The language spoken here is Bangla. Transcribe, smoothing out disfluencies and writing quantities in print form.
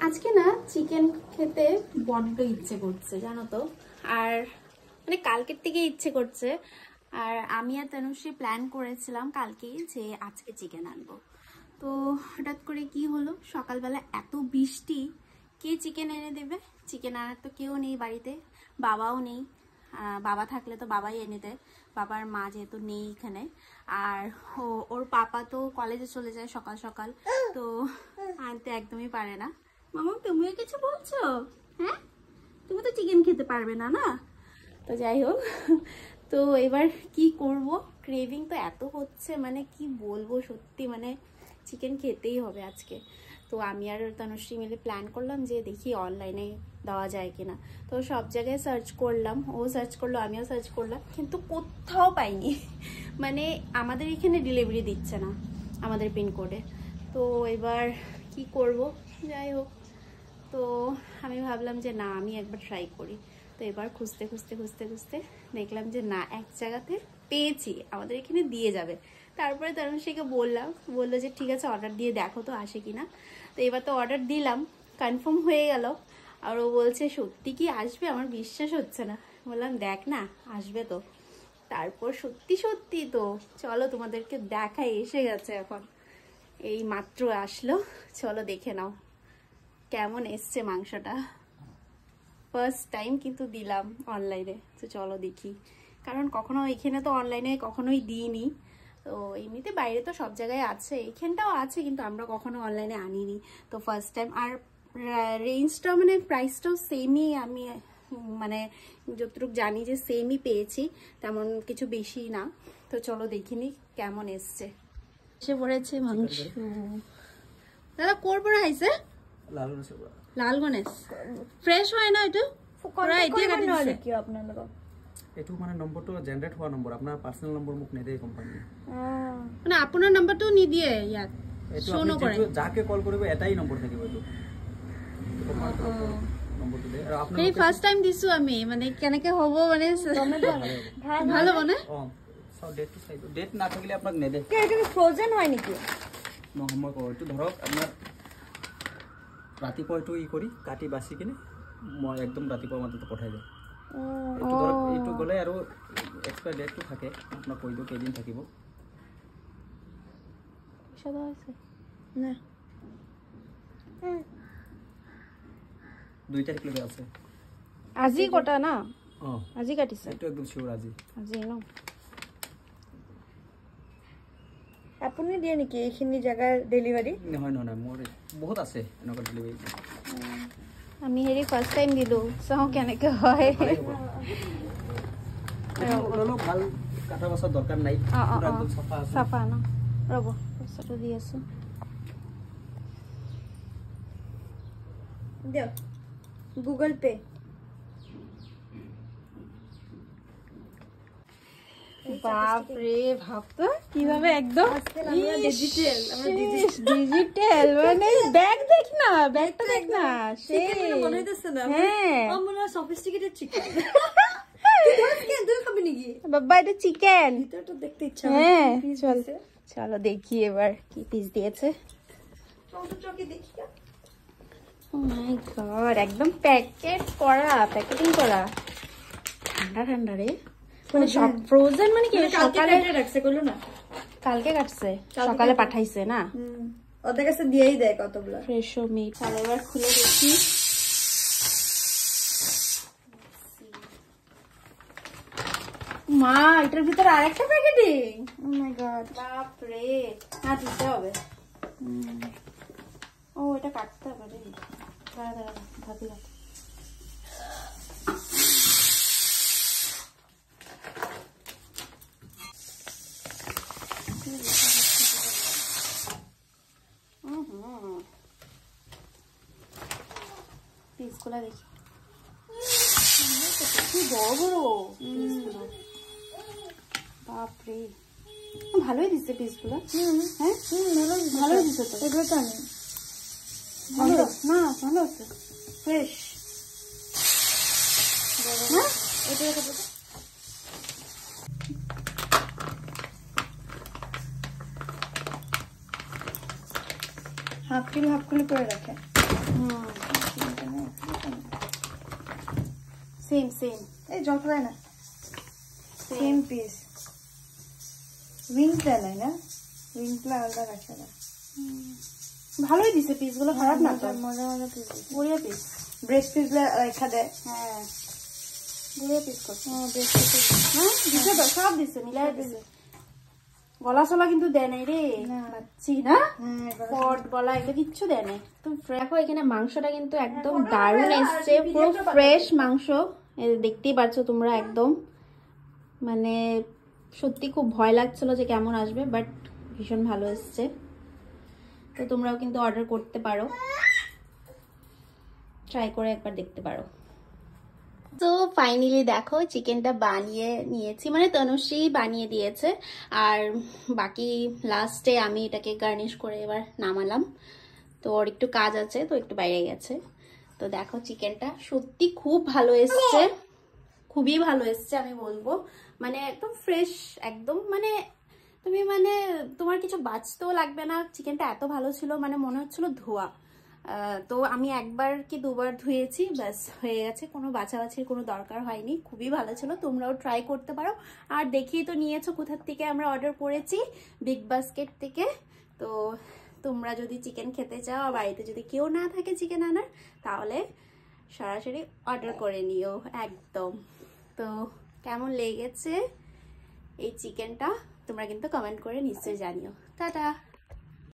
আজকে না চিকেন খেতে বড্ড ইচ্ছে করছে জানো তো, আর মানে কালকের থেকে ইচ্ছে করছে। আর আমি আর তনুশ্রী প্ল্যান করেছিলাম কালকেই যে আজকে চিকেন আনবো। তো হঠাৎ করে কি হলো, সকালবেলা এত বৃষ্টি, কে চিকেন এনে দেবে? চিকেন আনার তো কেউ নেই বাড়িতে, বাবাও নেই। বাবা থাকলে তো বাবাই এনে দেয়, বাবার মা যেহেতু নেই এখানে। আর ওর পাপা তো কলেজে চলে যায় সকাল সকাল, তো আনতে একদমই পারে না। মামা তুমিও কিছু বলছো? হ্যাঁ, তুমি তো চিকেন খেতে পারবে না না। তো যাই হোক, তো এবার কি করব, ক্রেভিং তো এত হচ্ছে, মানে কি বলবো, সত্যি মানে চিকেন খেতেই হবে আজকে। তো আমি আর তনুশ্রী মিলে প্ল্যান করলাম যে দেখি অনলাইনে দেওয়া যায় কিনা। তো সব জায়গায় সার্চ করলাম, ও সার্চ করলো, আমিও সার্চ করলাম, কিন্তু কোথাও পাইনি। মানে আমাদের এখানে ডেলিভারি দিচ্ছে না আমাদের পিনকোডে। তো এবার কি করব, যাই হোক, তো আমি ভাবলাম যে না আমি একবার ট্রাই করি। তো এবার খুঁজতে খুঁজতে খুঁজতে খুঁজতে দেখলাম যে না, এক জায়গাতে পেয়েছি, আমাদের এখানে দিয়ে যাবে। তারপরে তরুণশ্রীকে বললো যে ঠিক আছে অর্ডার দিয়ে দেখো তো আসে কিনা। তো এবার তো অর্ডার দিলাম, কনফার্ম হয়ে গেল। আর ও বলছে সত্যি কি আসবে, আমার বিশ্বাস হচ্ছে না। বললাম দেখ না আসবে তো। তারপর সত্যি সত্যি তো, চলো তোমাদেরকে দেখাই, এসে গেছে এখন, এই মাত্র আসলো। চলো দেখে নাও কেমন এসছে মাংসটা। ফার্স্ট টাইম কিন্তু দিলাম অনলাইনে, তো চলো দেখি। কারণ কখনো এখানে তো অনলাইনে কখনোই দিইনি, তো এমনিতে বাইরে তো সব জায়গায় আছে, এখানটাও আছে, কিন্তু আমরা কখনো অনলাইনে আনিনি। তো ফার্স্ট টাইম। আর রেঞ্জটাও মানে প্রাইসটাও সেমই, আমি মানে যতটুকু জানি যে সেমই পেয়েছি, তেমন কিছু বেশি না। তো চলো দেখিনি কেমন এসছে। এসে পড়েছে মাংস। দাদা কোর পরে আইছে? লাল গণেশ ফ্রেশ হয় না এটা? এটু মানে নম্বৰটো জেনাৰেট হোৱা নম্বৰ, আপোনাৰ পাৰ্সোনাল নম্বৰ মোক নেদে কোম্পানী। মানে আপোনাৰ নম্বৰটো নি দিয়ে ইয়াত, শো নকৰে। যাকে কল কৰিব এটাই নম্বৰ থাকিব, এটো নম্বৰটো দে। আৰু আপোনাৰ এই ফার্স্ট টাইম দিছো আমি, মানে কেনেকে হ'ব মানে ভাল হ'ব না? সব ডেটটো চাইব, ডেট না থাকিলে আপোনাক নেদে। এটা ফ্রোজেন হয় নেকি? নহয় কয় এইটো ধৰক আপোনাৰ ৰাতিপুৱা এইটো ই কৰি কাটি বাছি কিনে মই একদম ৰাতিপুৱা মাত্ৰটো পঠাই দিওঁ। এইটো ধৰক এইটো গলে আৰু এক্সপায়াৰ ডেটটো থাকে, আপোনাক কৈ দিওঁ কেইদিন থাকিব। সাদা আছে না? 2 তাৰিখ লৈকে আছে। আজি কটা না? আজি কাটিছে, এইটো একদম শিওর আজি ন। আপুনি দিয়ে নেকি এইখিনি জায়গাৰ ডেলিভারি? নহয় নহয়, মোৰ বহুত আছে এনেকুৱা ডেলিভারি। আমি হেৰি ফার্স্ট টাইম দিলো, চাও কেনেকে হয়। অলপ ভাল কাটা বাছা দৰকাৰ নাই, পুৰা একদম সাফা আছে। সাফা না, ৰব পইচাটো দি আছো। দিও গুগল পে। বাপরে ভাবতো কিভাবে একদম ডিজিটাল, ডিজিটাল, মানে ব্যাগ দেখ না, ব্যাগটা দেখ না, সেই মনে হইতেছে না হ্যাঁ আমরা সফিস্টিকেটেড চিকেন। দুই খাবি নাকি বাবা? এটা চিকেন, ভিতরটা দেখতে ইচ্ছা। হ্যাঁ চলো দেখি এবার কি পিস দিয়েছে। চকি দেখি। ও মাই গড, একদম প্যাকেট করা, প্যাকেটিং করা, ঠান্ডা ঠান্ডা রে, মানে সব ফ্রোজেন। মানে কি সকালে রাখছে কইলো না, কালকে কাটছে, সকালে পাঠাইছে না? ওদের কাছে দিয়েই দেয় কতগুলো ফ্রেশো মিট। চলো এবার খুলে দেখি। মা এটার ভিতরে আরেকটা প্যাকেটিং, ও মাই গড, বাপ রে। না দিতে হবে, ও এটা কাটতে হবে রে। দাঁড়া দাঁড়া ভাবলাম পিসগুলা দেখি, বড় বড় পিসগুলো, বাপরে ভালোই দিচ্ছে পিসগুলো। হ্যাঁ ভালোই দিচ্ছে তো, এগুলো তো আমি ভালো না, ভালো আছে, ফ্রেশ। হ্যাঁ এটা হাফ কিলো করে রাখে। সেম সেম, এই জল খায় না, সেম পিস। উইংটা নাই না, উইংটা আলাদা রাখে না। ভালোই দিছে পিসগুলো, খারাপ না তো, মজা মজা পিস, বড়িয়া পিস। ব্রেস্ট পিস রেখা দেয়। হ্যাঁ বড়িয়া পিস করছে। ব্রেস্ট পিস হ্যাঁ দিছে তো, সব দিছে, মিলাই দিছে। গলা চলা কিন্তু দেয় নাই রে, পাচ্ছি না পট গলা এগুলো কিচ্ছু দেয় নাই। তো দেখো এখানে মাংসটা কিন্তু একদম দারুণ এসছে, পুরো ফ্রেশ মাংস, দেখতেই পাচ্ছ তোমরা। একদম মানে সত্যি খুব ভয় লাগছিল যে কেমন আসবে, বাট ভীষণ ভালো এসছে। তো তোমরাও কিন্তু অর্ডার করতে পারো, ট্রাই করে একবার দেখতে পারো। তো ফাইনালি দেখো চিকেনটা বানিয়ে নিয়েছি, মানে তনুশ্রী বানিয়ে দিয়েছে, আর বাকি লাস্টে আমি এটাকে গার্নিশ করে এবার নামালাম। তো ওর একটু কাজ আছে, তো একটু বাইরে গেছে। তো দেখো চিকেনটা সত্যি খুব ভালো এসছে, খুবই ভালো এসছে আমি বলবো। মানে একদম ফ্রেশ, একদম মানে তুমি মানে তোমার কিছু বাঁচতেও লাগবে না, চিকেনটা এত ভালো ছিল, মানে মনে হচ্ছিল ধোয়া। তো আমি একবার কি দুবার ধুয়েছি, ব্যাস হয়ে গেছে, কোনো বাছাবাছির কোনো দরকার হয়নি, খুবই ভালো ছিল। তোমরাও ট্রাই করতে পারো। আর দেখিয়ে তো নিয়েছো কোথার থেকে আমরা অর্ডার করেছি, বিগ বাস্কেট থেকে। তো তোমরা যদি চিকেন খেতে চাও, বাড়িতে যদি কেউ না থাকে চিকেন আনার, তাহলে সরাসরি অর্ডার করে নিও একদম। তো কেমন লেগেছে এই চিকেনটা তোমরা কিন্তু কমেন্ট করে নিশ্চয়ই জানিও। টাটা।